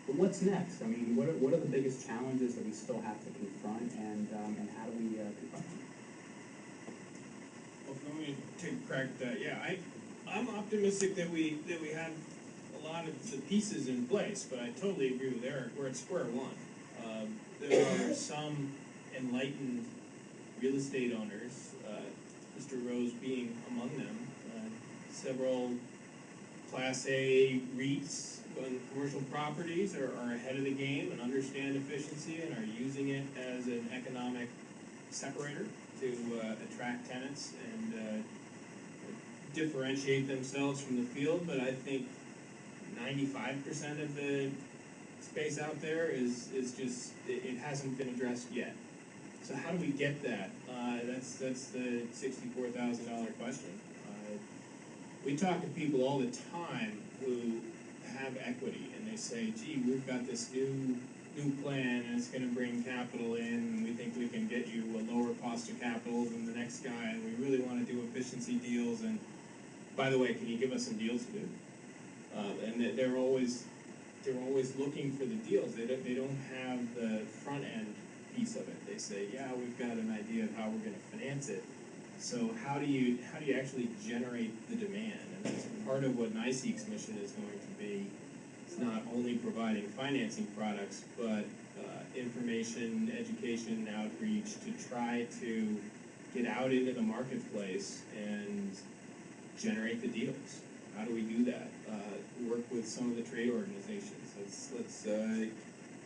But what's next? I mean, what are the biggest challenges that we still have to confront, and how do we confront them? Well, let me take a crack at that. Yeah, I'm optimistic that we have a lot of the pieces in place, but I totally agree with Eric. We're at square one. There are some enlightened real estate owners, Mr. Rose being among them, several Class A REITs on commercial properties are ahead of the game and understand efficiency and are using it as an economic separator to attract tenants and differentiate themselves from the field. But I think 95% of the space out there is just, it hasn't been addressed yet. So how do we get that? That's the $64,000 question. We talk to people all the time who have equity, and they say, gee, we've got this new plan, and it's going to bring capital in, and we think we can get you a lower cost of capital than the next guy, and we really want to do efficiency deals, and by the way, can you give us some deals to do? And they're always looking for the deals. They don't have the front end piece of it. They say, yeah, we've got an idea of how we're going to finance it. So how do you actually generate the demand? And that's part of what NYC's mission is going to be. It's not only providing financing products, but information, education, outreach to try to get out into the marketplace and generate the deals. How do we do that? Work with some of the trade organizations. Let's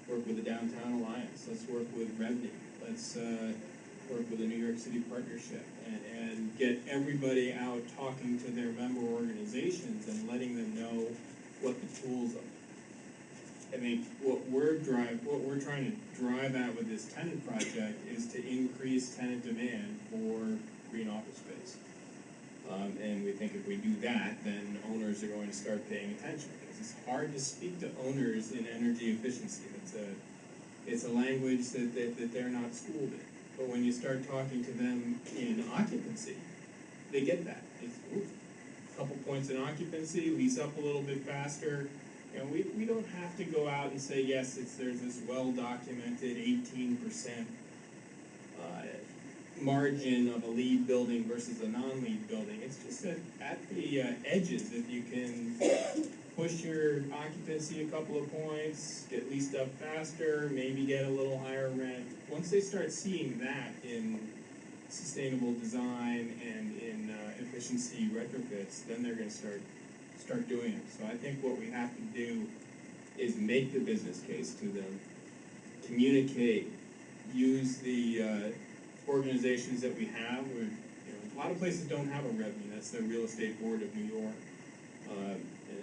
work with the Downtown Alliance. Let's work with Revenue. Let's work with the New York City Partnership and get everybody out talking to their member organizations and letting them know what the tools are. I mean, what we're trying to drive at with this tenant project is to increase tenant demand for green office space. And we think if we do that, then owners are going to start paying attention, because it's hard to speak to owners in energy efficiency. It's a language that they're not schooled in. But when you start talking to them in occupancy, they get that. It's a couple points in occupancy, lease up a little bit faster. You know, we don't have to go out and say, yes, there's this well-documented 18% margin of a lead building versus a non-lead building. It's just that at the edges, if you can push your occupancy a couple of points, get leased up faster, maybe get a little higher rent. Once they start seeing that in sustainable design and in efficiency retrofits, then they're going to start doing it. So I think what we have to do is make the business case to them, communicate, use the organizations that we have. A lot of places don't have a revenue. That's the Real Estate Board of New York.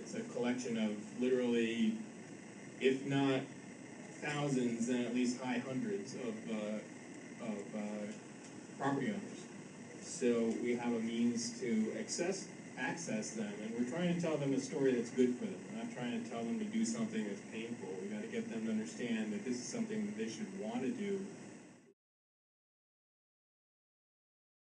It's a collection of literally, if not thousands, then at least high hundreds of property owners. So we have a means to access them, and we're trying to tell them a story that's good for them. We're not trying to tell them to do something that's painful. We got to get them to understand that this is something that they should want to do